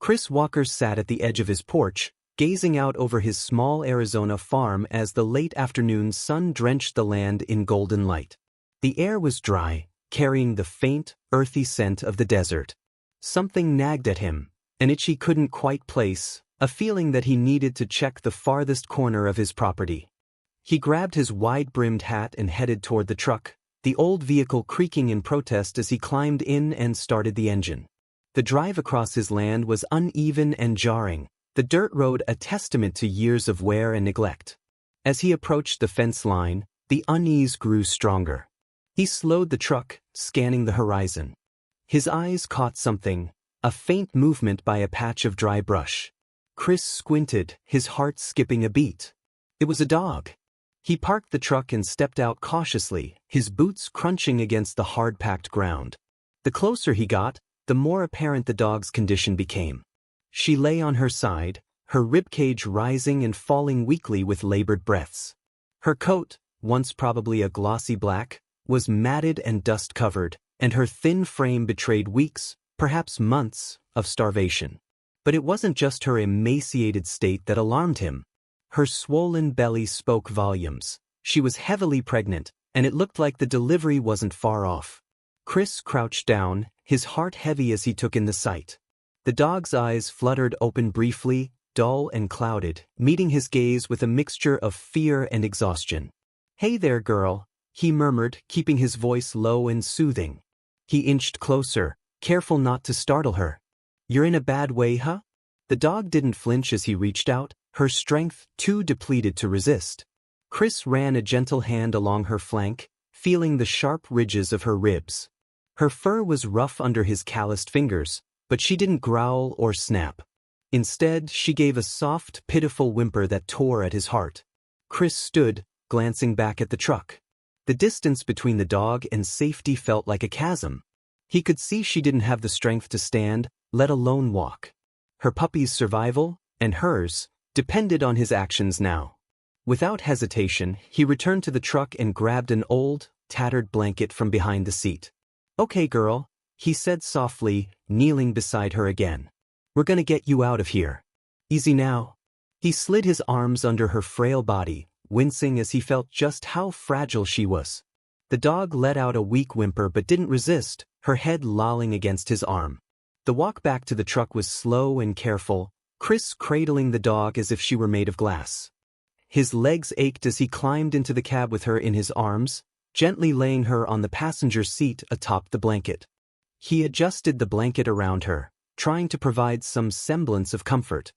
Chris Walker sat at the edge of his porch, gazing out over his small Arizona farm as the late afternoon sun drenched the land in golden light. The air was dry, carrying the faint, earthy scent of the desert. Something nagged at him, an itch he couldn't quite place, a feeling that he needed to check the farthest corner of his property. He grabbed his wide-brimmed hat and headed toward the truck, the old vehicle creaking in protest as he climbed in and started the engine. The drive across his land was uneven and jarring, the dirt road a testament to years of wear and neglect. As he approached the fence line, the unease grew stronger. He slowed the truck, scanning the horizon. His eyes caught something, a faint movement by a patch of dry brush. Chris squinted, his heart skipping a beat. It was a dog. He parked the truck and stepped out cautiously, his boots crunching against the hard-packed ground. The closer he got, the more apparent the dog's condition became. She lay on her side, her ribcage rising and falling weakly with labored breaths. Her coat, once probably a glossy black, was matted and dust-covered, and her thin frame betrayed weeks, perhaps months, of starvation. But it wasn't just her emaciated state that alarmed him. Her swollen belly spoke volumes. She was heavily pregnant, and it looked like the delivery wasn't far off. Chris crouched down, his heart heavy as he took in the sight. The dog's eyes fluttered open briefly, dull and clouded, meeting his gaze with a mixture of fear and exhaustion. "Hey there, girl," he murmured, keeping his voice low and soothing. He inched closer, careful not to startle her. "You're in a bad way, huh?" The dog didn't flinch as he reached out, her strength too depleted to resist. Chris ran a gentle hand along her flank, feeling the sharp ridges of her ribs. Her fur was rough under his calloused fingers, but she didn't growl or snap. Instead, she gave a soft, pitiful whimper that tore at his heart. Chris stood, glancing back at the truck. The distance between the dog and safety felt like a chasm. He could see she didn't have the strength to stand, let alone walk. Her puppy's survival, and hers, depended on his actions now. Without hesitation, he returned to the truck and grabbed an old, tattered blanket from behind the seat. "Okay, girl," he said softly, kneeling beside her again. "We're gonna get you out of here. Easy now." He slid his arms under her frail body, wincing as he felt just how fragile she was. The dog let out a weak whimper but didn't resist, her head lolling against his arm. The walk back to the truck was slow and careful, Chris cradling the dog as if she were made of glass. His legs ached as he climbed into the cab with her in his arms, gently laying her on the passenger seat atop the blanket. He adjusted the blanket around her, trying to provide some semblance of comfort.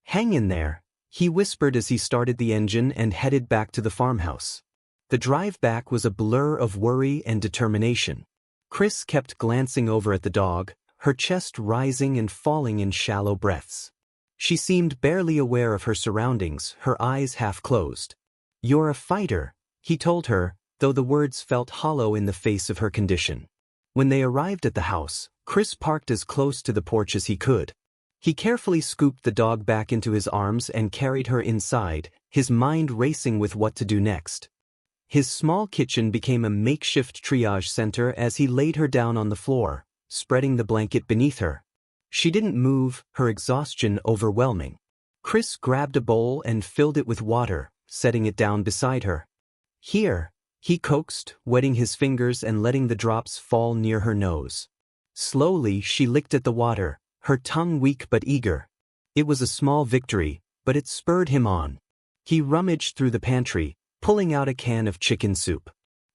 "Hang in there," he whispered as he started the engine and headed back to the farmhouse. The drive back was a blur of worry and determination. Chris kept glancing over at the dog, her chest rising and falling in shallow breaths. She seemed barely aware of her surroundings, her eyes half closed. "You're a fighter," he told her, though the words felt hollow in the face of her condition. When they arrived at the house, Chris parked as close to the porch as he could. He carefully scooped the dog back into his arms and carried her inside, his mind racing with what to do next. His small kitchen became a makeshift triage center as he laid her down on the floor, spreading the blanket beneath her. She didn't move, her exhaustion overwhelming. Chris grabbed a bowl and filled it with water, setting it down beside her. "Here," he coaxed, wetting his fingers and letting the drops fall near her nose. Slowly, she licked at the water, her tongue weak but eager. It was a small victory, but it spurred him on. He rummaged through the pantry, pulling out a can of chicken soup.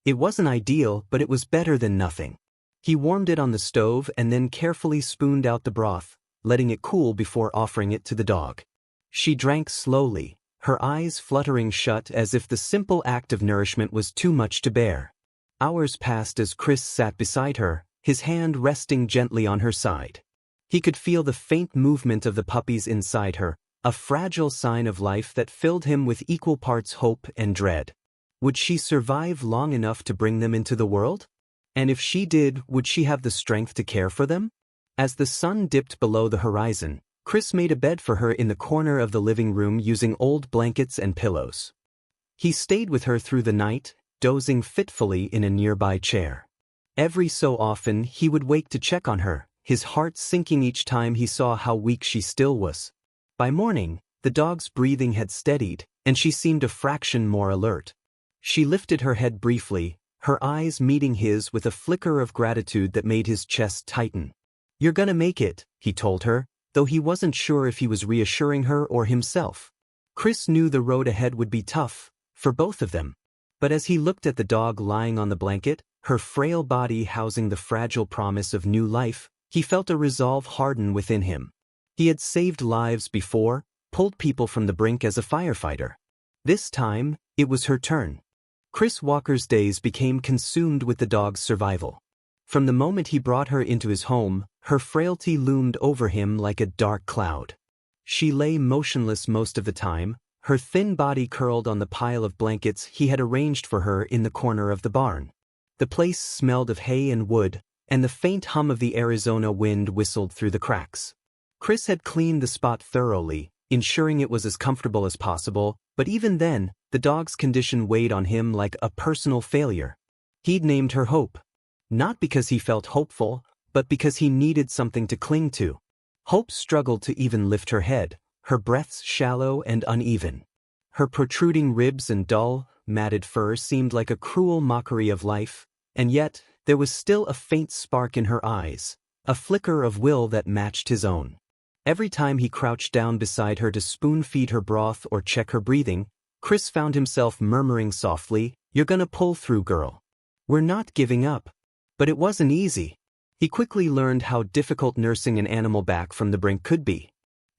It wasn't ideal, but it was better than nothing. He warmed it on the stove and then carefully spooned out the broth, letting it cool before offering it to the dog. She drank slowly, her eyes fluttering shut as if the simple act of nourishment was too much to bear. Hours passed as Chris sat beside her, his hand resting gently on her side. He could feel the faint movement of the puppies inside her, a fragile sign of life that filled him with equal parts hope and dread. Would she survive long enough to bring them into the world? And if she did, would she have the strength to care for them? As the sun dipped below the horizon, Chris made a bed for her in the corner of the living room using old blankets and pillows. He stayed with her through the night, dozing fitfully in a nearby chair. Every so often he would wake to check on her, his heart sinking each time he saw how weak she still was. By morning, the dog's breathing had steadied, and she seemed a fraction more alert. She lifted her head briefly, her eyes meeting his with a flicker of gratitude that made his chest tighten. "You're gonna make it," he told her, though he wasn't sure if he was reassuring her or himself. Chris knew the road ahead would be tough, for both of them. But as he looked at the dog lying on the blanket, her frail body housing the fragile promise of new life, he felt a resolve harden within him. He had saved lives before, pulled people from the brink as a firefighter. This time, it was her turn. Chris Walker's days became consumed with the dog's survival. From the moment he brought her into his home, her frailty loomed over him like a dark cloud. She lay motionless most of the time, her thin body curled on the pile of blankets he had arranged for her in the corner of the barn. The place smelled of hay and wood, and the faint hum of the Arizona wind whistled through the cracks. Chris had cleaned the spot thoroughly, ensuring it was as comfortable as possible, but even then, the dog's condition weighed on him like a personal failure. He'd named her Hope. Not because he felt hopeful, but because he needed something to cling to. Hope struggled to even lift her head, her breaths shallow and uneven. Her protruding ribs and dull, matted fur seemed like a cruel mockery of life, and yet, there was still a faint spark in her eyes, a flicker of will that matched his own. Every time he crouched down beside her to spoon-feed her broth or check her breathing, Chris found himself murmuring softly, "You're gonna pull through, girl. We're not giving up." But it wasn't easy. He quickly learned how difficult nursing an animal back from the brink could be.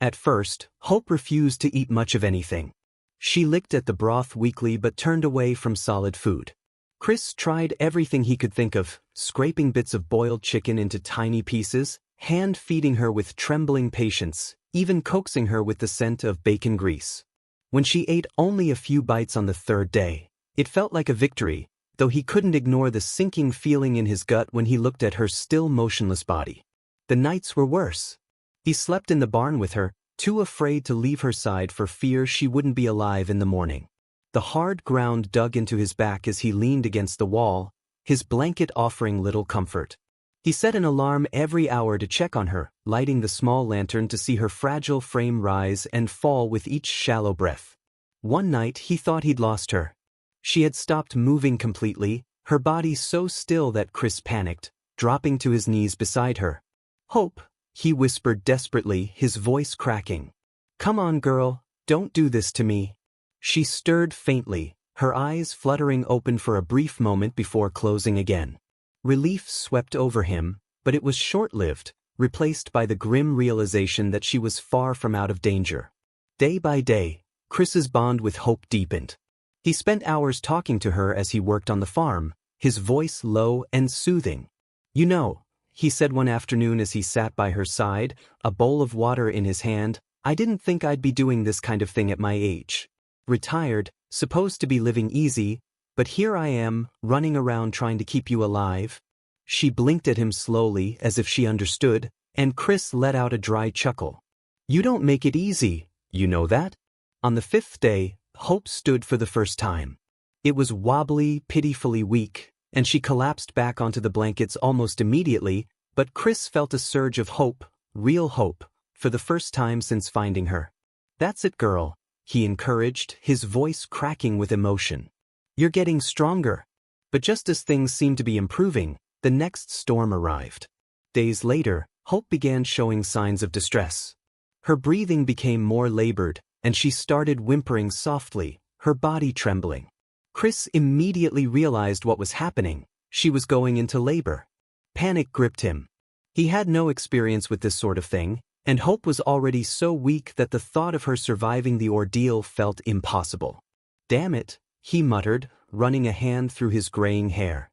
At first, Hope refused to eat much of anything. She licked at the broth weakly but turned away from solid food. Chris tried everything he could think of, scraping bits of boiled chicken into tiny pieces, hand-feeding her with trembling patience, even coaxing her with the scent of bacon grease. When she ate only a few bites on the third day, it felt like a victory, though he couldn't ignore the sinking feeling in his gut when he looked at her still motionless body. The nights were worse. He slept in the barn with her, too afraid to leave her side for fear she wouldn't be alive in the morning. The hard ground dug into his back as he leaned against the wall, his blanket offering little comfort. He set an alarm every hour to check on her, lighting the small lantern to see her fragile frame rise and fall with each shallow breath. One night he thought he'd lost her. She had stopped moving completely, her body so still that Chris panicked, dropping to his knees beside her. "Hope," he whispered desperately, his voice cracking. "Come on, girl, don't do this to me." She stirred faintly, her eyes fluttering open for a brief moment before closing again. Relief swept over him, but it was short-lived, replaced by the grim realization that she was far from out of danger. Day by day, Chris's bond with Hope deepened. He spent hours talking to her as he worked on the farm, his voice low and soothing. "You know," he said one afternoon as he sat by her side, a bowl of water in his hand, "I didn't think I'd be doing this kind of thing at my age. Retired, supposed to be living easy, but here I am, running around trying to keep you alive." She blinked at him slowly as if she understood, and Chris let out a dry chuckle. "You don't make it easy, you know that?" On the fifth day, Hope stood for the first time. It was wobbly, pitifully weak, and she collapsed back onto the blankets almost immediately, but Chris felt a surge of hope, real hope, for the first time since finding her. "That's it, girl," he encouraged, his voice cracking with emotion. "You're getting stronger." But just as things seemed to be improving, the next storm arrived. Days later, Hope began showing signs of distress. Her breathing became more labored, and she started whimpering softly, her body trembling. Chris immediately realized what was happening. She was going into labor. Panic gripped him. He had no experience with this sort of thing, and Hope was already so weak that the thought of her surviving the ordeal felt impossible. "Damn it," he muttered, running a hand through his graying hair.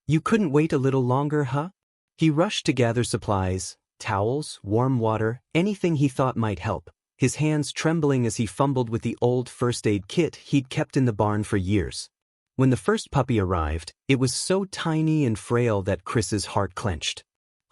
"You couldn't wait a little longer, huh?" He rushed to gather supplies, towels, warm water, anything he thought might help, his hands trembling as he fumbled with the old first aid kit he'd kept in the barn for years. When the first puppy arrived, it was so tiny and frail that Chris's heart clenched.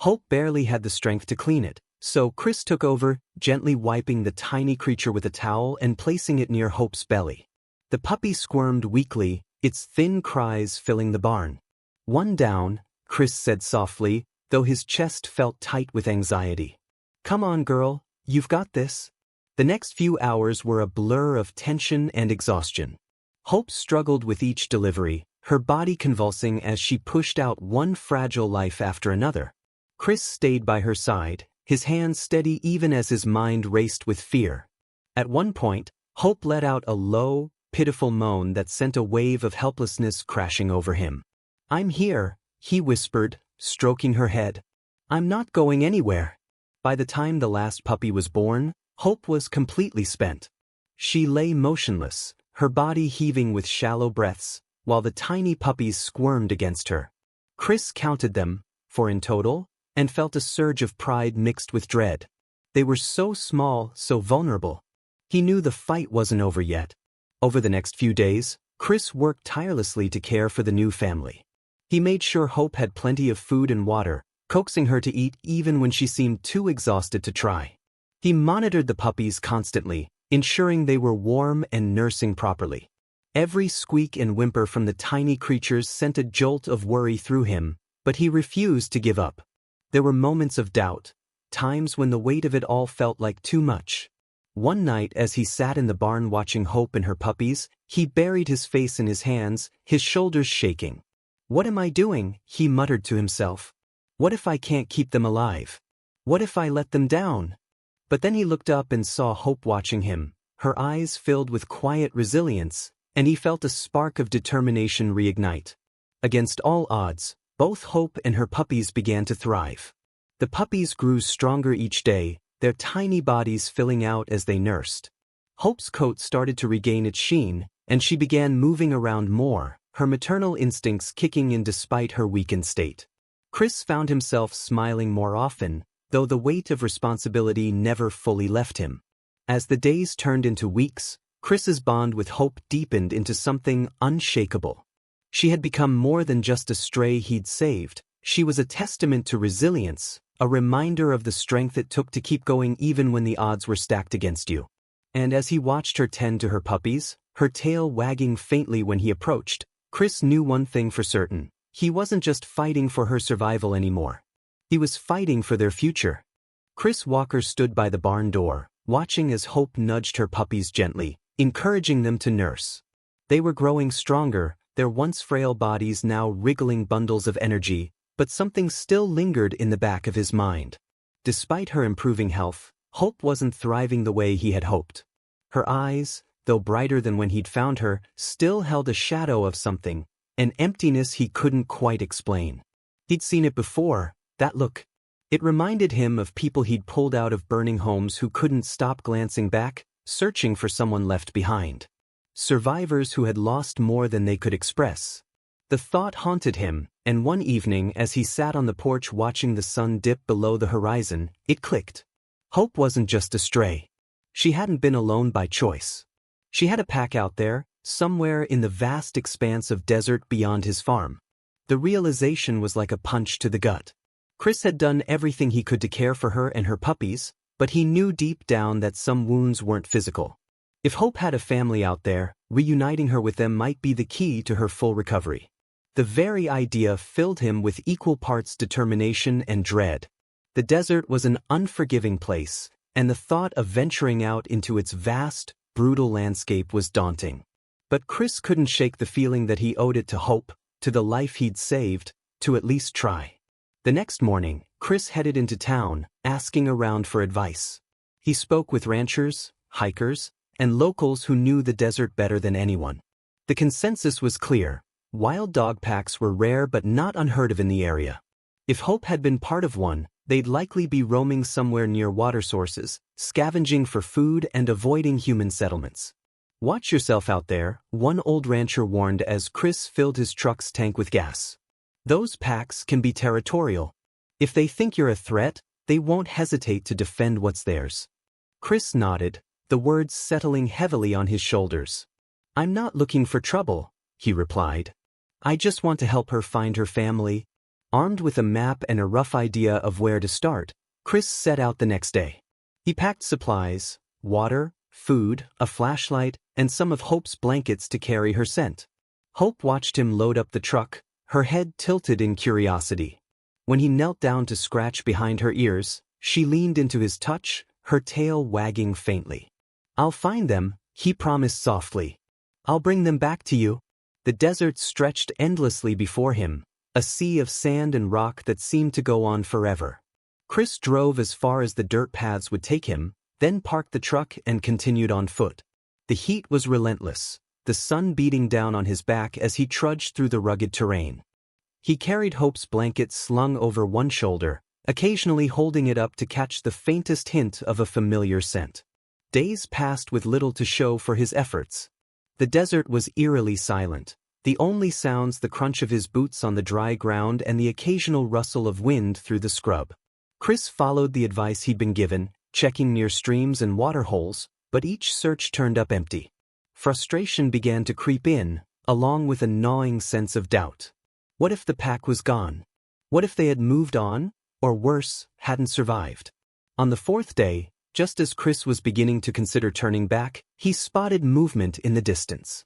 Hope barely had the strength to clean it, so Chris took over, gently wiping the tiny creature with a towel and placing it near Hope's belly. The puppy squirmed weakly, its thin cries filling the barn. "One down," Chris said softly, though his chest felt tight with anxiety. "Come on, girl, you've got this." The next few hours were a blur of tension and exhaustion. Hope struggled with each delivery, her body convulsing as she pushed out one fragile life after another. Chris stayed by her side, his hands steady even as his mind raced with fear. At one point, Hope let out a low, pitiful moan that sent a wave of helplessness crashing over him. "I'm here," he whispered, stroking her head. "I'm not going anywhere." By the time the last puppy was born, Hope was completely spent. She lay motionless, her body heaving with shallow breaths, while the tiny puppies squirmed against her. Chris counted them, 4 in total, and felt a surge of pride mixed with dread. They were so small, so vulnerable. He knew the fight wasn't over yet. Over the next few days, Chris worked tirelessly to care for the new family. He made sure Hope had plenty of food and water, coaxing her to eat even when she seemed too exhausted to try. He monitored the puppies constantly, ensuring they were warm and nursing properly. Every squeak and whimper from the tiny creatures sent a jolt of worry through him, but he refused to give up. There were moments of doubt, times when the weight of it all felt like too much. One night as he sat in the barn watching Hope and her puppies, he buried his face in his hands, his shoulders shaking. "What am I doing?" he muttered to himself. "What if I can't keep them alive? What if I let them down?" But then he looked up and saw Hope watching him, her eyes filled with quiet resilience, and he felt a spark of determination reignite. Against all odds, both Hope and her puppies began to thrive. The puppies grew stronger each day, their tiny bodies filling out as they nursed. Hope's coat started to regain its sheen, and she began moving around more, her maternal instincts kicking in despite her weakened state. Chris found himself smiling more often, though the weight of responsibility never fully left him. As the days turned into weeks, Chris's bond with Hope deepened into something unshakable. She had become more than just a stray he'd saved. She was a testament to resilience, a reminder of the strength it took to keep going even when the odds were stacked against you. And as he watched her tend to her puppies, her tail wagging faintly when he approached, Chris knew one thing for certain: he wasn't just fighting for her survival anymore. He was fighting for their future. Chris Walker stood by the barn door, watching as Hope nudged her puppies gently, encouraging them to nurse. They were growing stronger, their once frail bodies now wriggling bundles of energy, but something still lingered in the back of his mind. Despite her improving health, Hope wasn't thriving the way he had hoped. Her eyes, though brighter than when he'd found her, still held a shadow of something, an emptiness he couldn't quite explain. He'd seen it before, that look. It reminded him of people he'd pulled out of burning homes who couldn't stop glancing back, searching for someone left behind. Survivors who had lost more than they could express. The thought haunted him, and one evening as he sat on the porch watching the sun dip below the horizon, it clicked. Hope wasn't just a stray. She hadn't been alone by choice. She had a pack out there, somewhere in the vast expanse of desert beyond his farm. The realization was like a punch to the gut. Chris had done everything he could to care for her and her puppies, but he knew deep down that some wounds weren't physical. If Hope had a family out there, reuniting her with them might be the key to her full recovery. The very idea filled him with equal parts determination and dread. The desert was an unforgiving place, and the thought of venturing out into its vast, brutal landscape was daunting. But Chris couldn't shake the feeling that he owed it to Hope, to the life he'd saved, to at least try. The next morning, Chris headed into town, asking around for advice. He spoke with ranchers, hikers, and locals who knew the desert better than anyone. The consensus was clear: wild dog packs were rare but not unheard of in the area. If Hope had been part of one, they'd likely be roaming somewhere near water sources, scavenging for food and avoiding human settlements. "Watch yourself out there," one old rancher warned as Chris filled his truck's tank with gas. "Those packs can be territorial. If they think you're a threat, they won't hesitate to defend what's theirs." Chris nodded, the words settling heavily on his shoulders. "I'm not looking for trouble," he replied. "I just want to help her find her family." Armed with a map and a rough idea of where to start, Chris set out the next day. He packed supplies, water, food, a flashlight, and some of Hope's blankets to carry her scent. Hope watched him load up the truck, her head tilted in curiosity. When he knelt down to scratch behind her ears, she leaned into his touch, her tail wagging faintly. "I'll find them," he promised softly. "I'll bring them back to you." The desert stretched endlessly before him, a sea of sand and rock that seemed to go on forever. Chris drove as far as the dirt paths would take him, then parked the truck and continued on foot. The heat was relentless, the sun beating down on his back as he trudged through the rugged terrain. He carried Hope's blanket slung over one shoulder, occasionally holding it up to catch the faintest hint of a familiar scent. Days passed with little to show for his efforts. The desert was eerily silent, the only sounds the crunch of his boots on the dry ground and the occasional rustle of wind through the scrub. Chris followed the advice he'd been given, checking near streams and water holes, but each search turned up empty. Frustration began to creep in, along with a gnawing sense of doubt. What if the pack was gone? What if they had moved on, or worse, hadn't survived? On the fourth day, just as Chris was beginning to consider turning back, he spotted movement in the distance.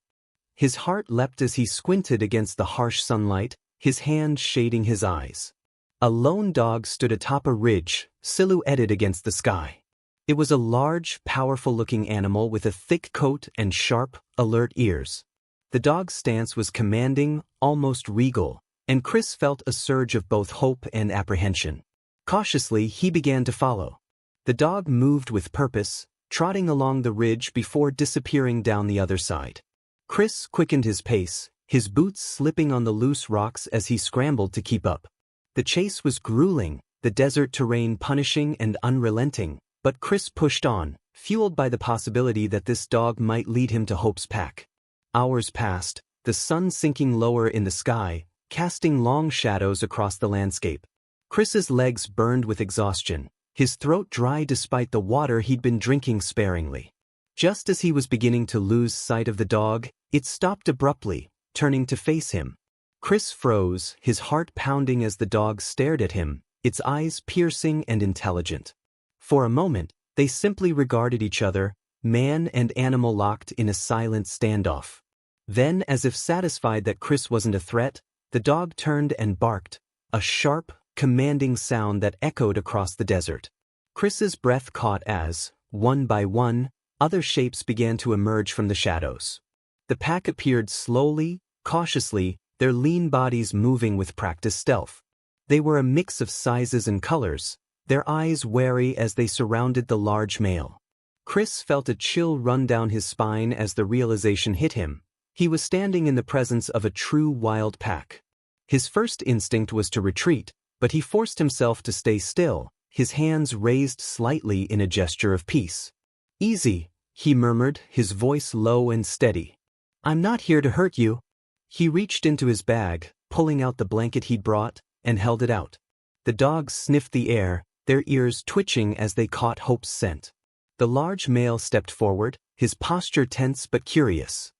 His heart leapt as he squinted against the harsh sunlight, his hand shading his eyes. A lone dog stood atop a ridge, silhouetted against the sky. It was a large, powerful-looking animal with a thick coat and sharp, alert ears. The dog's stance was commanding, almost regal, and Chris felt a surge of both hope and apprehension. Cautiously, he began to follow. The dog moved with purpose, trotting along the ridge before disappearing down the other side. Chris quickened his pace, his boots slipping on the loose rocks as he scrambled to keep up. The chase was grueling, the desert terrain punishing and unrelenting, but Chris pushed on, fueled by the possibility that this dog might lead him to Hope's pack. Hours passed, the sun sinking lower in the sky, casting long shadows across the landscape. Chris's legs burned with exhaustion, his throat dry despite the water he'd been drinking sparingly. Just as he was beginning to lose sight of the dog, it stopped abruptly, turning to face him. Chris froze, his heart pounding as the dog stared at him, its eyes piercing and intelligent. For a moment, they simply regarded each other, man and animal locked in a silent standoff. Then, as if satisfied that Chris wasn't a threat, the dog turned and barked, a sharp, commanding sound that echoed across the desert. Chris's breath caught as, one by one, other shapes began to emerge from the shadows. The pack appeared slowly, cautiously, their lean bodies moving with practiced stealth. They were a mix of sizes and colors, their eyes wary as they surrounded the large male. Chris felt a chill run down his spine as the realization hit him. He was standing in the presence of a true wild pack. His first instinct was to retreat, but he forced himself to stay still, his hands raised slightly in a gesture of peace. "Easy," he murmured, his voice low and steady. "I'm not here to hurt you." He reached into his bag, pulling out the blanket he'd brought, and held it out. The dogs sniffed the air, their ears twitching as they caught Hope's scent. The large male stepped forward, his posture tense but curious.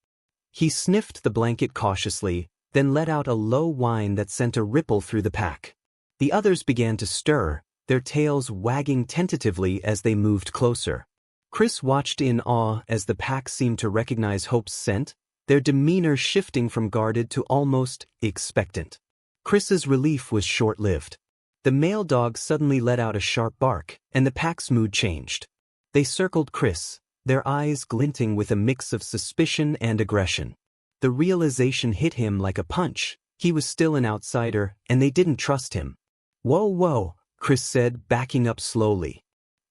He sniffed the blanket cautiously, then let out a low whine that sent a ripple through the pack. The others began to stir, their tails wagging tentatively as they moved closer. Chris watched in awe as the pack seemed to recognize Hope's scent, their demeanor shifting from guarded to almost expectant. Chris's relief was short-lived. The male dog suddenly let out a sharp bark, and the pack's mood changed. They circled Chris, their eyes glinting with a mix of suspicion and aggression. The realization hit him like a punch. He was still an outsider, and they didn't trust him. "Whoa, whoa," Chris said, backing up slowly.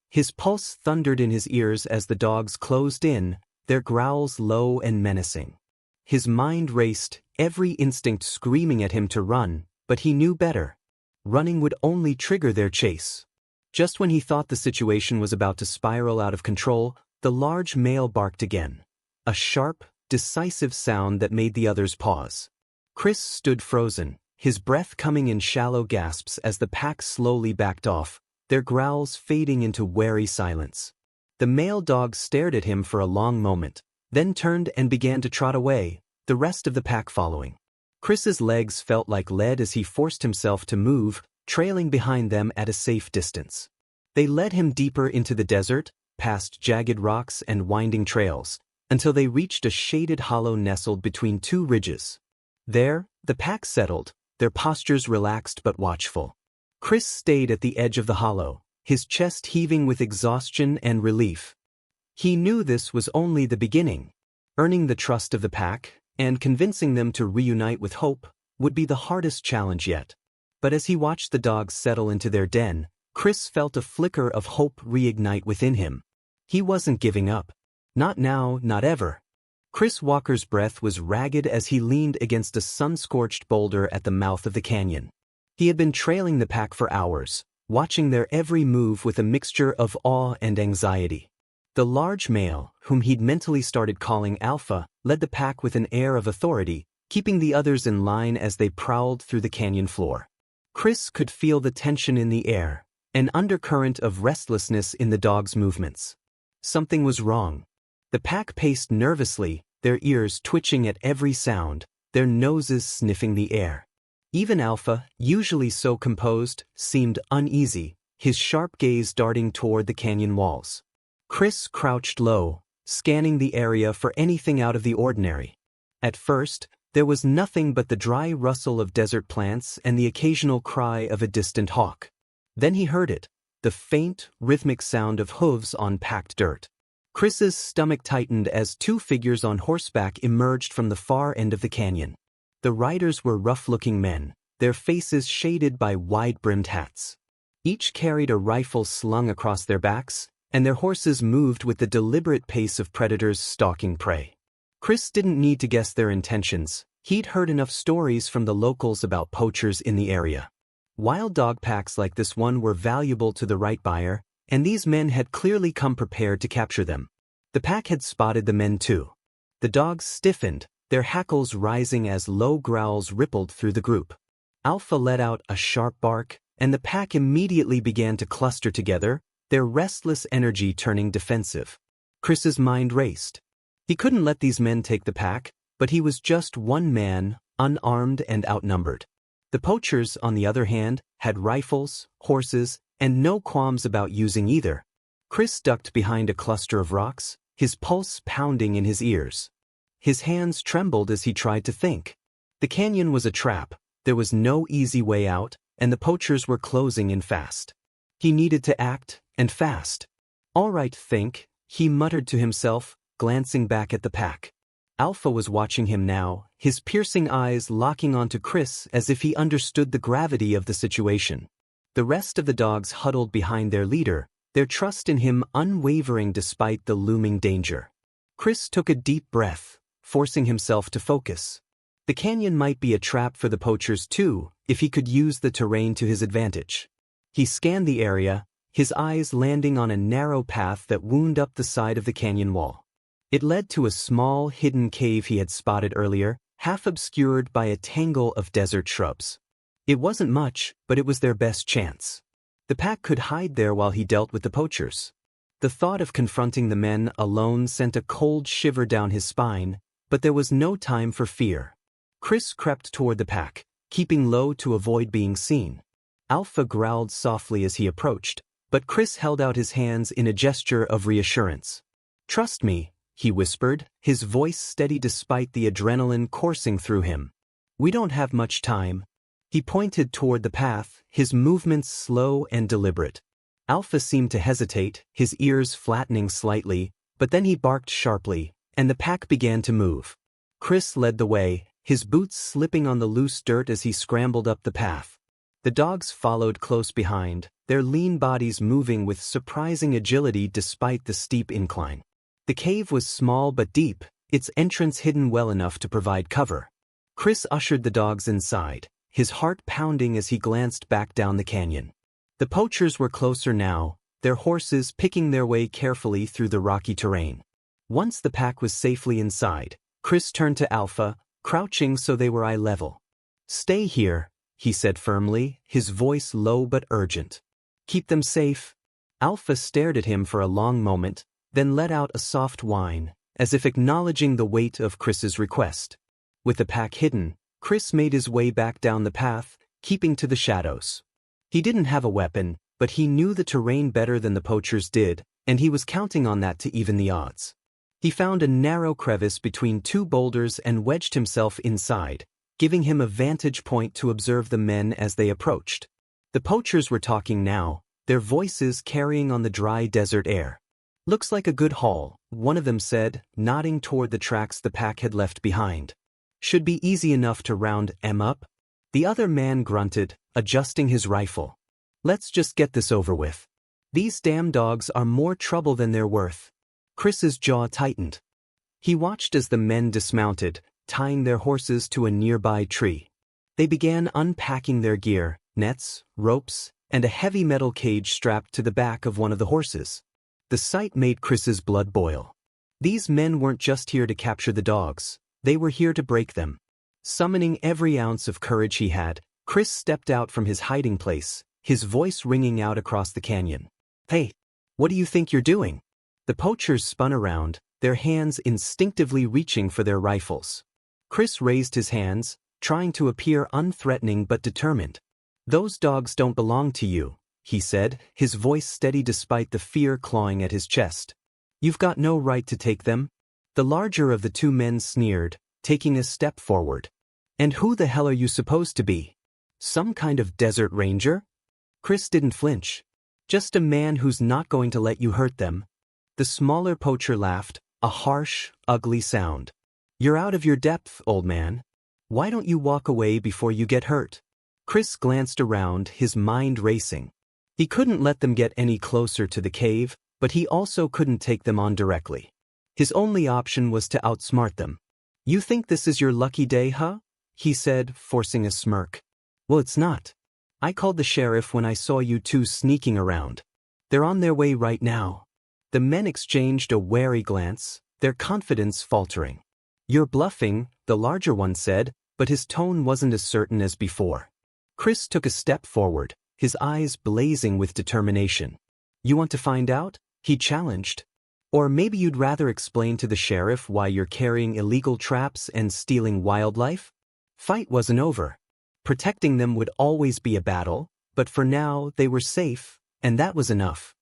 His pulse thundered in his ears as the dogs closed in, their growls low and menacing. His mind raced, every instinct screaming at him to run, but he knew better. Running would only trigger their chase. Just when he thought the situation was about to spiral out of control, the large male barked again. A sharp, decisive sound that made the others pause. Chris stood frozen, his breath coming in shallow gasps as the pack slowly backed off, their growls fading into wary silence. The male dog stared at him for a long moment, then turned and began to trot away, the rest of the pack following. Chris's legs felt like lead as he forced himself to move, trailing behind them at a safe distance. They led him deeper into the desert, past jagged rocks and winding trails, until they reached a shaded hollow nestled between two ridges. There, the pack settled, their postures relaxed but watchful. Chris stayed at the edge of the hollow, his chest heaving with exhaustion and relief. He knew this was only the beginning. Earning the trust of the pack, and convincing them to reunite with hope, would be the hardest challenge yet. But as he watched the dogs settle into their den, Chris felt a flicker of hope reignite within him. He wasn't giving up. Not now, not ever. Chris Walker's breath was ragged as he leaned against a sun-scorched boulder at the mouth of the canyon. He had been trailing the pack for hours, watching their every move with a mixture of awe and anxiety. The large male, whom he'd mentally started calling Alpha, led the pack with an air of authority, keeping the others in line as they prowled through the canyon floor. Chris could feel the tension in the air, an undercurrent of restlessness in the dogs' movements. Something was wrong. The pack paced nervously, their ears twitching at every sound, their noses sniffing the air. Even Alpha, usually so composed, seemed uneasy, his sharp gaze darting toward the canyon walls. Chris crouched low, scanning the area for anything out of the ordinary. At first, there was nothing but the dry rustle of desert plants and the occasional cry of a distant hawk. Then he heard it, the faint, rhythmic sound of hooves on packed dirt. Chris's stomach tightened as two figures on horseback emerged from the far end of the canyon. The riders were rough-looking men, their faces shaded by wide-brimmed hats. Each carried a rifle slung across their backs, and their horses moved with the deliberate pace of predators stalking prey. Chris didn't need to guess their intentions. He'd heard enough stories from the locals about poachers in the area. Wild dog packs like this one were valuable to the right buyer, and these men had clearly come prepared to capture them. The pack had spotted the men too. The dogs stiffened, their hackles rising as low growls rippled through the group. Alpha let out a sharp bark, and the pack immediately began to cluster together, their restless energy turning defensive. Chris's mind raced. He couldn't let these men take the pack, but he was just one man, unarmed and outnumbered. The poachers, on the other hand, had rifles, horses, and no qualms about using either. Chris ducked behind a cluster of rocks, his pulse pounding in his ears. His hands trembled as he tried to think. The canyon was a trap, there was no easy way out, and the poachers were closing in fast. He needed to act, and fast. "All right, think," he muttered to himself, glancing back at the pack. Alpha was watching him now, his piercing eyes locking onto Chris as if he understood the gravity of the situation. The rest of the dogs huddled behind their leader, their trust in him unwavering despite the looming danger. Chris took a deep breath, forcing himself to focus. The canyon might be a trap for the poachers too, if he could use the terrain to his advantage. He scanned the area, his eyes landing on a narrow path that wound up the side of the canyon wall. It led to a small, hidden cave he had spotted earlier, half obscured by a tangle of desert shrubs. It wasn't much, but it was their best chance. The pack could hide there while he dealt with the poachers. The thought of confronting the men alone sent a cold shiver down his spine, but there was no time for fear. Chris crept toward the pack, keeping low to avoid being seen. Alpha growled softly as he approached, but Chris held out his hands in a gesture of reassurance. "Trust me," he whispered, his voice steady despite the adrenaline coursing through him. "We don't have much time." He pointed toward the path, his movements slow and deliberate. Alpha seemed to hesitate, his ears flattening slightly, but then he barked sharply, and the pack began to move. Chris led the way, his boots slipping on the loose dirt as he scrambled up the path. The dogs followed close behind, their lean bodies moving with surprising agility despite the steep incline. The cave was small but deep, its entrance hidden well enough to provide cover. Chris ushered the dogs inside, his heart pounding as he glanced back down the canyon. The poachers were closer now, their horses picking their way carefully through the rocky terrain. Once the pack was safely inside, Chris turned to Alpha, crouching so they were eye level. "Stay here," he said firmly, his voice low but urgent. "Keep them safe." Alpha stared at him for a long moment, then let out a soft whine, as if acknowledging the weight of Chris's request. With the pack hidden, Chris made his way back down the path, keeping to the shadows. He didn't have a weapon, but he knew the terrain better than the poachers did, and he was counting on that to even the odds. He found a narrow crevice between two boulders and wedged himself inside, giving him a vantage point to observe the men as they approached. The poachers were talking now, their voices carrying on the dry desert air. "Looks like a good haul," one of them said, nodding toward the tracks the pack had left behind. "Should be easy enough to round 'em up." The other man grunted, adjusting his rifle. "Let's just get this over with. These damn dogs are more trouble than they're worth." Chris's jaw tightened. He watched as the men dismounted, tying their horses to a nearby tree. They began unpacking their gear, nets, ropes, and a heavy metal cage strapped to the back of one of the horses. The sight made Chris's blood boil. These men weren't just here to capture the dogs, they were here to break them. Summoning every ounce of courage he had, Chris stepped out from his hiding place, his voice ringing out across the canyon. "Hey, what do you think you're doing?" The poachers spun around, their hands instinctively reaching for their rifles. Chris raised his hands, trying to appear unthreatening but determined. "Those dogs don't belong to you," he said, his voice steady despite the fear clawing at his chest. "You've got no right to take them." The larger of the two men sneered, taking a step forward. "And who the hell are you supposed to be? Some kind of desert ranger?" Chris didn't flinch. "Just a man who's not going to let you hurt them." The smaller poacher laughed, a harsh, ugly sound. "You're out of your depth, old man. Why don't you walk away before you get hurt?" Chris glanced around, his mind racing. He couldn't let them get any closer to the cave, but he also couldn't take them on directly. His only option was to outsmart them. "You think this is your lucky day, huh?" he said, forcing a smirk. "Well, it's not. I called the sheriff when I saw you two sneaking around. They're on their way right now." The men exchanged a wary glance, their confidence faltering. "You're bluffing," the larger one said, but his tone wasn't as certain as before. Chris took a step forward, his eyes blazing with determination. "You want to find out?" he challenged. "Or maybe you'd rather explain to the sheriff why you're carrying illegal traps and stealing wildlife?" Fight wasn't over. Protecting them would always be a battle, but for now they were safe, and that was enough.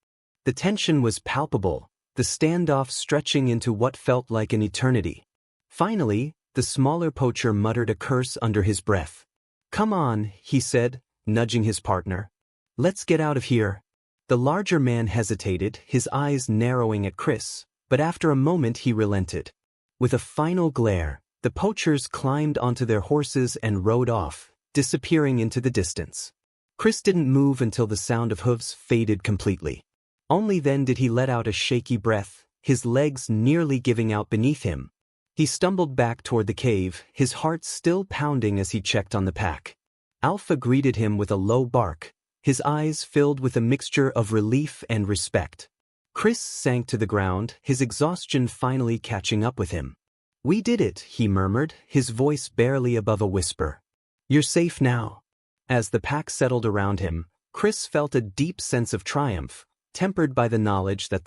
The tension was palpable, the standoff stretching into what felt like an eternity. Finally, the smaller poacher muttered a curse under his breath. "Come on," he said, nudging his partner. "Let's get out of here." The larger man hesitated, his eyes narrowing at Chris, but after a moment he relented. With a final glare, the poachers climbed onto their horses and rode off, disappearing into the distance. Chris didn't move until the sound of hooves faded completely. Only then did he let out a shaky breath, his legs nearly giving out beneath him. He stumbled back toward the cave, his heart still pounding as he checked on the pack. Alpha greeted him with a low bark, his eyes filled with a mixture of relief and respect. Chris sank to the ground, his exhaustion finally catching up with him. "We did it," he murmured, his voice barely above a whisper. "You're safe now." As the pack settled around him, Chris felt a deep sense of triumph, tempered by the knowledge that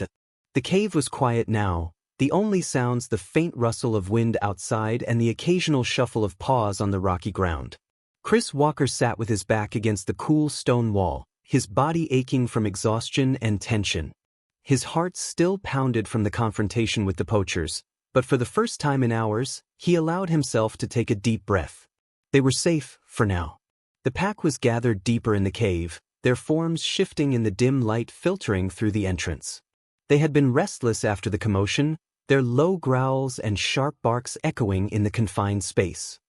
the cave was quiet now, the only sounds the faint rustle of wind outside and the occasional shuffle of paws on the rocky ground. Chris Walker sat with his back against the cool stone wall, his body aching from exhaustion and tension. His heart still pounded from the confrontation with the poachers, but for the first time in hours, he allowed himself to take a deep breath. They were safe, for now. The pack was gathered deeper in the cave, their forms shifting in the dim light filtering through the entrance. They had been restless after the commotion, their low growls and sharp barks echoing in the confined space.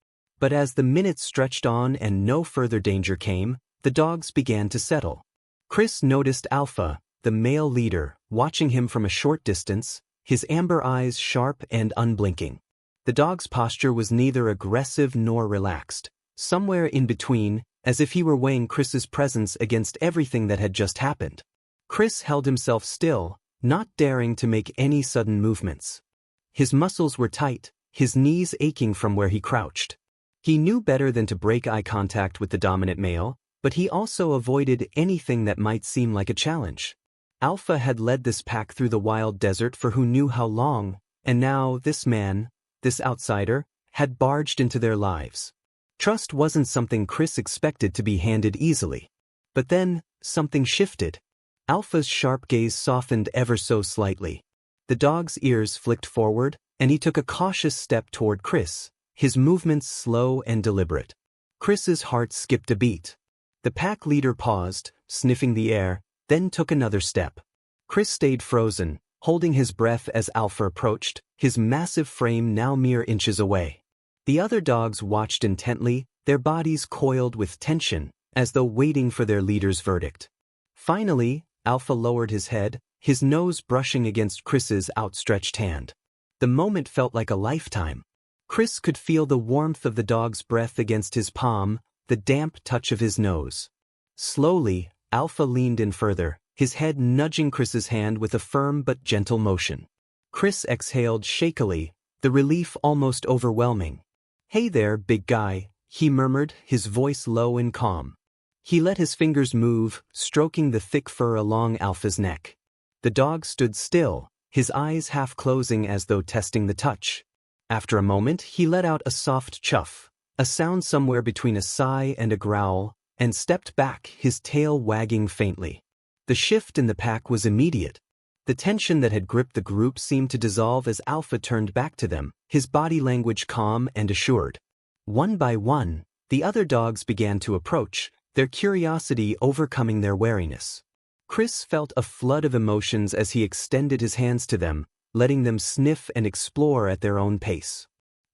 But as the minutes stretched on and no further danger came, the dogs began to settle. Chris noticed Alpha, the male leader, watching him from a short distance, his amber eyes sharp and unblinking. The dog's posture was neither aggressive nor relaxed, somewhere in between, as if he were weighing Chris's presence against everything that had just happened. Chris held himself still, not daring to make any sudden movements. His muscles were tight, his knees aching from where he crouched. He knew better than to break eye contact with the dominant male, but he also avoided anything that might seem like a challenge. Alpha had led this pack through the wild desert for who knew how long, and now this man, this outsider, had barged into their lives. Trust wasn't something Chris expected to be handed easily. But then, something shifted. Alpha's sharp gaze softened ever so slightly. The dog's ears flicked forward, and he took a cautious step toward Chris, his movements slow and deliberate. Chris's heart skipped a beat. The pack leader paused, sniffing the air, then took another step. Chris stayed frozen, holding his breath as Alpha approached, his massive frame now mere inches away. The other dogs watched intently, their bodies coiled with tension, as though waiting for their leader's verdict. Finally, Alpha lowered his head, his nose brushing against Chris's outstretched hand. The moment felt like a lifetime. Chris could feel the warmth of the dog's breath against his palm, the damp touch of his nose. Slowly, Alpha leaned in further, his head nudging Chris's hand with a firm but gentle motion. Chris exhaled shakily, the relief almost overwhelming. "Hey there, big guy," he murmured, his voice low and calm. He let his fingers move, stroking the thick fur along Alpha's neck. The dog stood still, his eyes half closing as though testing the touch. After a moment, he let out a soft chuff, a sound somewhere between a sigh and a growl, and stepped back, his tail wagging faintly. The shift in the pack was immediate. The tension that had gripped the group seemed to dissolve as Alpha turned back to them, his body language calm and assured. One by one, the other dogs began to approach, their curiosity overcoming their wariness. Chris felt a flood of emotions as he extended his hands to them, letting them sniff and explore at their own pace.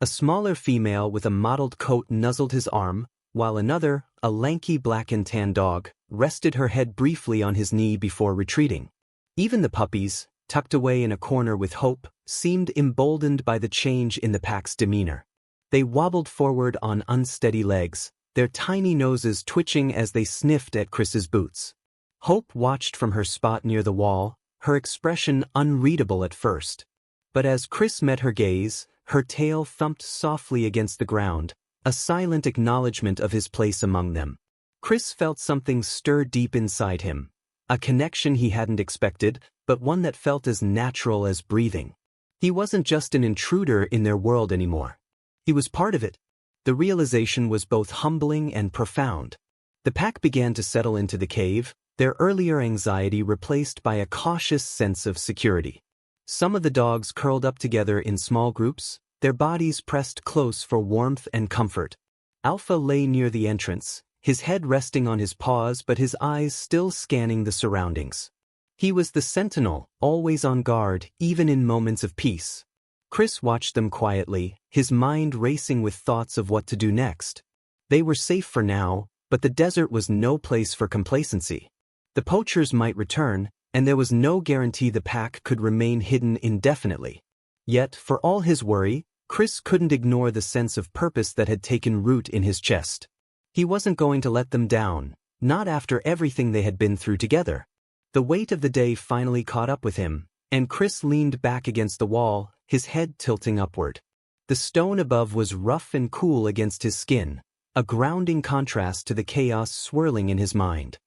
A smaller female with a mottled coat nuzzled his arm, while another, a lanky black and tan dog, rested her head briefly on his knee before retreating. Even the puppies, tucked away in a corner with Hope, seemed emboldened by the change in the pack's demeanor. They wobbled forward on unsteady legs, their tiny noses twitching as they sniffed at Chris's boots. Hope watched from her spot near the wall, her expression unreadable at first. But as Chris met her gaze, her tail thumped softly against the ground, a silent acknowledgement of his place among them. Chris felt something stir deep inside him, a connection he hadn't expected, but one that felt as natural as breathing. He wasn't just an intruder in their world anymore. He was part of it. The realization was both humbling and profound. The pack began to settle into the cave, their earlier anxiety replaced by a cautious sense of security. Some of the dogs curled up together in small groups, their bodies pressed close for warmth and comfort. Alpha lay near the entrance, his head resting on his paws but his eyes still scanning the surroundings. He was the sentinel, always on guard, even in moments of peace. Chris watched them quietly, his mind racing with thoughts of what to do next. They were safe for now, but the desert was no place for complacency. The poachers might return, and there was no guarantee the pack could remain hidden indefinitely. Yet, for all his worry, Chris couldn't ignore the sense of purpose that had taken root in his chest. He wasn't going to let them down, not after everything they had been through together. The weight of the day finally caught up with him, and Chris leaned back against the wall, his head tilting upward. The stone above was rough and cool against his skin, a grounding contrast to the chaos swirling in his mind.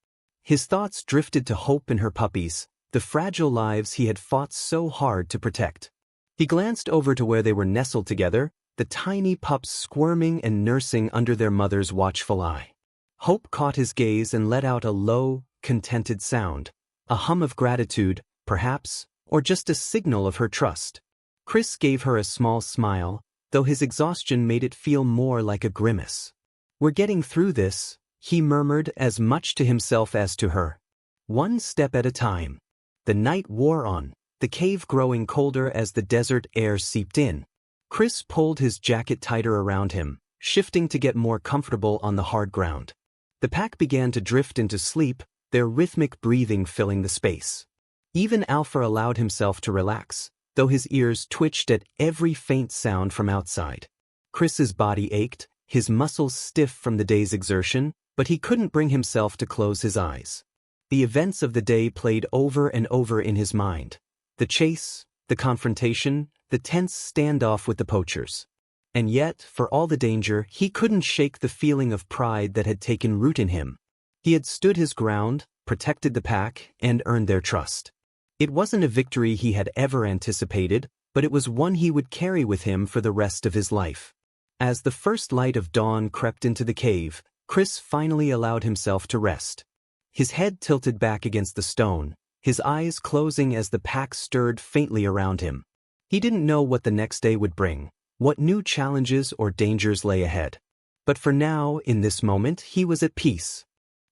His thoughts drifted to Hope and her puppies, the fragile lives he had fought so hard to protect. He glanced over to where they were nestled together, the tiny pups squirming and nursing under their mother's watchful eye. Hope caught his gaze and let out a low, contented sound, a hum of gratitude, perhaps, or just a signal of her trust. Chris gave her a small smile, though his exhaustion made it feel more like a grimace. "We're getting through this," he murmured as much to himself as to her. One step at a time. The night wore on, the cave growing colder as the desert air seeped in. Chris pulled his jacket tighter around him, shifting to get more comfortable on the hard ground. The pack began to drift into sleep, their rhythmic breathing filling the space. Even Alpha allowed himself to relax, though his ears twitched at every faint sound from outside. Chris's body ached, his muscles stiff from the day's exertion, but he couldn't bring himself to close his eyes. The events of the day played over and over in his mind. The chase, the confrontation, the tense standoff with the poachers. And yet, for all the danger, he couldn't shake the feeling of pride that had taken root in him. He had stood his ground, protected the pack, and earned their trust. It wasn't a victory he had ever anticipated, but it was one he would carry with him for the rest of his life. As the first light of dawn crept into the cave, Chris finally allowed himself to rest. His head tilted back against the stone, his eyes closing as the pack stirred faintly around him. He didn't know what the next day would bring, what new challenges or dangers lay ahead. But for now, in this moment, he was at peace.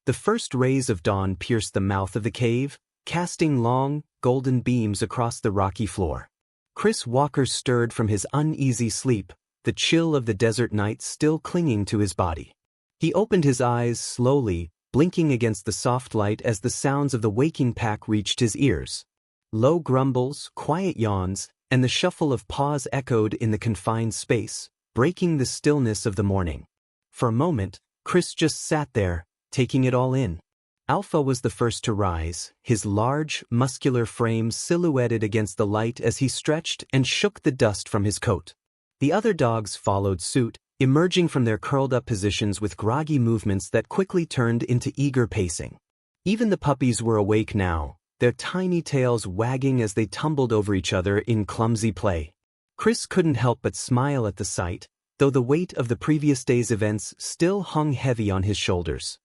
The first rays of dawn pierced the mouth of the cave, casting long, golden beams across the rocky floor. Chris Walker stirred from his uneasy sleep, the chill of the desert night still clinging to his body. He opened his eyes slowly, blinking against the soft light as the sounds of the waking pack reached his ears. Low grumbles, quiet yawns, and the shuffle of paws echoed in the confined space, breaking the stillness of the morning. For a moment, Chris just sat there, taking it all in. Alpha was the first to rise, his large, muscular frame silhouetted against the light as he stretched and shook the dust from his coat. The other dogs followed suit, emerging from their curled-up positions with groggy movements that quickly turned into eager pacing. Even the puppies were awake now, their tiny tails wagging as they tumbled over each other in clumsy play. Chris couldn't help but smile at the sight, though the weight of the previous day's events still hung heavy on his shoulders.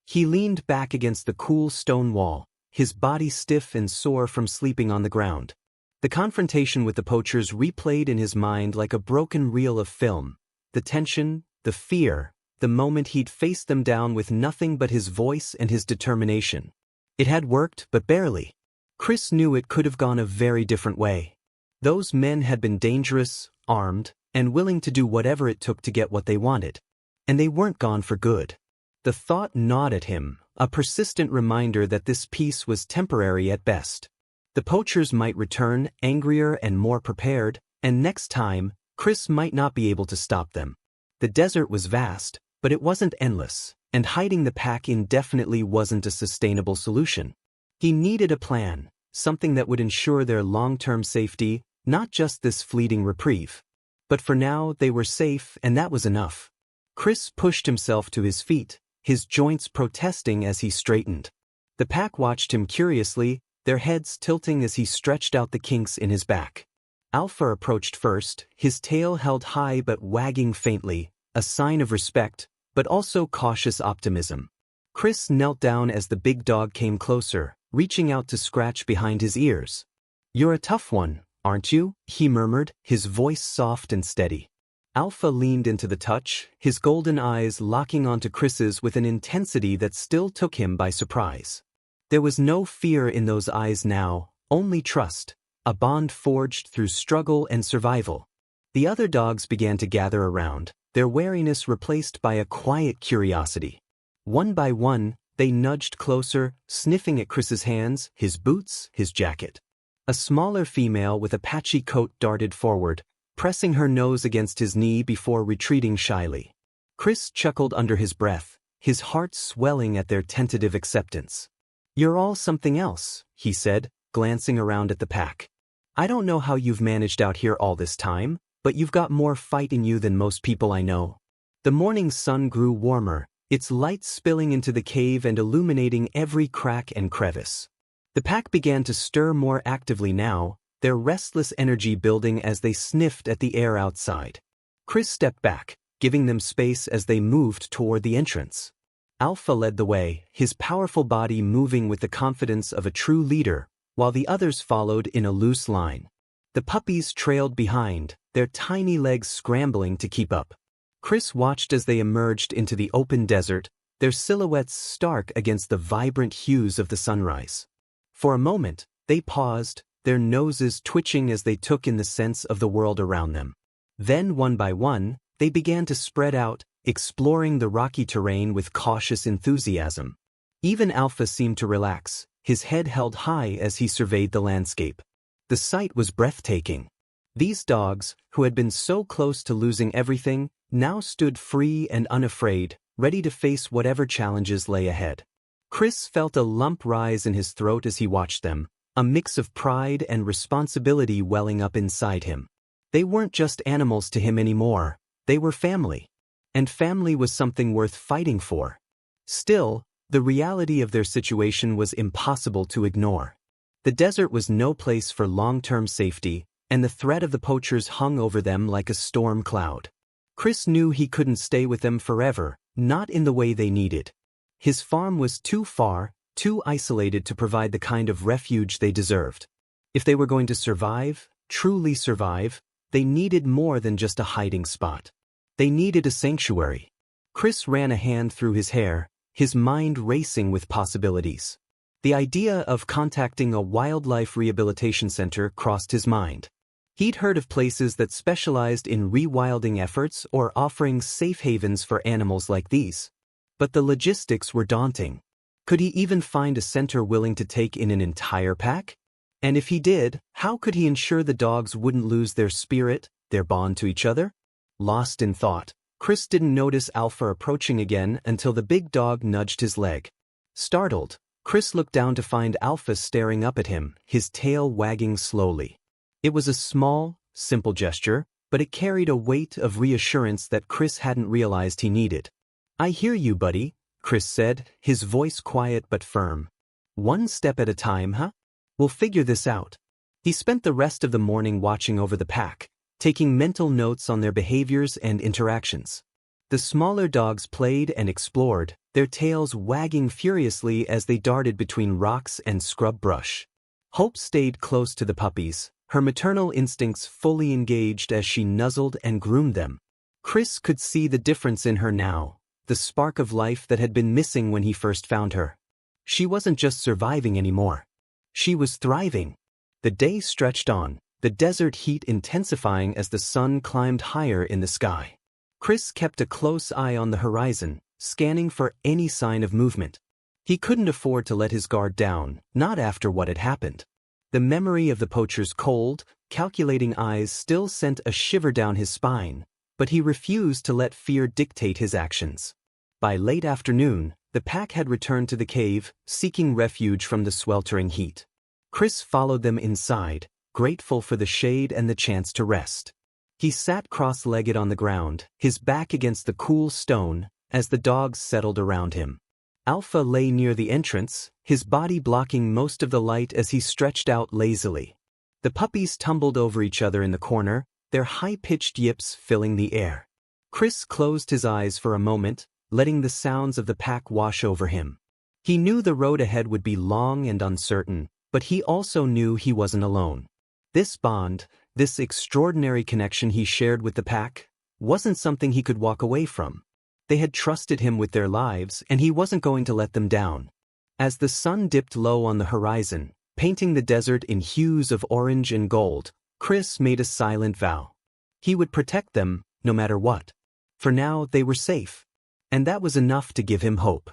He leaned back against the cool stone wall, his body stiff and sore from sleeping on the ground. The confrontation with the poachers replayed in his mind like a broken reel of film. The tension, the fear, the moment he'd faced them down with nothing but his voice and his determination. It had worked, but barely. Chris knew it could have gone a very different way. Those men had been dangerous, armed, and willing to do whatever it took to get what they wanted. And they weren't gone for good. The thought gnawed at him, a persistent reminder that this peace was temporary at best. The poachers might return, angrier and more prepared, and next time, Chris might not be able to stop them. The desert was vast, but it wasn't endless, and hiding the pack indefinitely wasn't a sustainable solution. He needed a plan, something that would ensure their long-term safety, not just this fleeting reprieve. But for now, they were safe, and that was enough. Chris pushed himself to his feet, his joints protesting as he straightened. The pack watched him curiously, their heads tilting as he stretched out the kinks in his back. Alpha approached first, his tail held high but wagging faintly, a sign of respect, but also cautious optimism. Chris knelt down as the big dog came closer, reaching out to scratch behind his ears. "You're a tough one, aren't you?" he murmured, his voice soft and steady. Alpha leaned into the touch, his golden eyes locking onto Chris's with an intensity that still took him by surprise. There was no fear in those eyes now, only trust, a bond forged through struggle and survival. The other dogs began to gather around, their wariness replaced by a quiet curiosity. One by one, they nudged closer, sniffing at Chris's hands, his boots, his jacket. A smaller female with a patchy coat darted forward, pressing her nose against his knee before retreating shyly. Chris chuckled under his breath, his heart swelling at their tentative acceptance. "You're all something else," he said, glancing around at the pack. "I don't know how you've managed out here all this time, but you've got more fight in you than most people I know." The morning sun grew warmer, its light spilling into the cave and illuminating every crack and crevice. The pack began to stir more actively now, their restless energy building as they sniffed at the air outside. Chris stepped back, giving them space as they moved toward the entrance. Alpha led the way, his powerful body moving with the confidence of a true leader, while the others followed in a loose line. The puppies trailed behind, their tiny legs scrambling to keep up. Chris watched as they emerged into the open desert, their silhouettes stark against the vibrant hues of the sunrise. For a moment, they paused, their noses twitching as they took in the sense of the world around them. Then, one by one, they began to spread out, exploring the rocky terrain with cautious enthusiasm. Even Alpha seemed to relax, his head held high as he surveyed the landscape. The sight was breathtaking. These dogs, who had been so close to losing everything, now stood free and unafraid, ready to face whatever challenges lay ahead. Chris felt a lump rise in his throat as he watched them, a mix of pride and responsibility welling up inside him. They weren't just animals to him anymore, they were family. And family was something worth fighting for. Still, the reality of their situation was impossible to ignore. The desert was no place for long-term safety, and the threat of the poachers hung over them like a storm cloud. Chris knew he couldn't stay with them forever, not in the way they needed. His farm was too far, too isolated to provide the kind of refuge they deserved. If they were going to survive, truly survive, they needed more than just a hiding spot. They needed a sanctuary. Chris ran a hand through his hair, his mind racing with possibilities. The idea of contacting a wildlife rehabilitation center crossed his mind. He'd heard of places that specialized in rewilding efforts or offering safe havens for animals like these. But the logistics were daunting. Could he even find a center willing to take in an entire pack? And if he did, how could he ensure the dogs wouldn't lose their spirit, their bond to each other? Lost in thought, Chris didn't notice Alpha approaching again until the big dog nudged his leg. Startled, Chris looked down to find Alpha staring up at him, his tail wagging slowly. It was a small, simple gesture, but it carried a weight of reassurance that Chris hadn't realized he needed. "I hear you, buddy," Chris said, his voice quiet but firm. "One step at a time, huh? We'll figure this out." He spent the rest of the morning watching over the pack, taking mental notes on their behaviors and interactions. The smaller dogs played and explored, their tails wagging furiously as they darted between rocks and scrub brush. Hope stayed close to the puppies, her maternal instincts fully engaged as she nuzzled and groomed them. Chris could see the difference in her now, the spark of life that had been missing when he first found her. She wasn't just surviving anymore. She was thriving. The day stretched on, the desert heat intensifying as the sun climbed higher in the sky. Chris kept a close eye on the horizon, scanning for any sign of movement. He couldn't afford to let his guard down, not after what had happened. The memory of the poacher's cold, calculating eyes still sent a shiver down his spine, but he refused to let fear dictate his actions. By late afternoon, the pack had returned to the cave, seeking refuge from the sweltering heat. Chris followed them inside, grateful for the shade and the chance to rest. He sat cross-legged on the ground, his back against the cool stone, as the dogs settled around him. Alpha lay near the entrance, his body blocking most of the light as he stretched out lazily. The puppies tumbled over each other in the corner, their high-pitched yips filling the air. Chris closed his eyes for a moment, letting the sounds of the pack wash over him. He knew the road ahead would be long and uncertain, but he also knew he wasn't alone. This bond, this extraordinary connection he shared with the pack, wasn't something he could walk away from. They had trusted him with their lives, and he wasn't going to let them down. As the sun dipped low on the horizon, painting the desert in hues of orange and gold, Chris made a silent vow. He would protect them, no matter what. For now, they were safe. And that was enough to give him hope.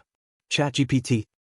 ChatGPT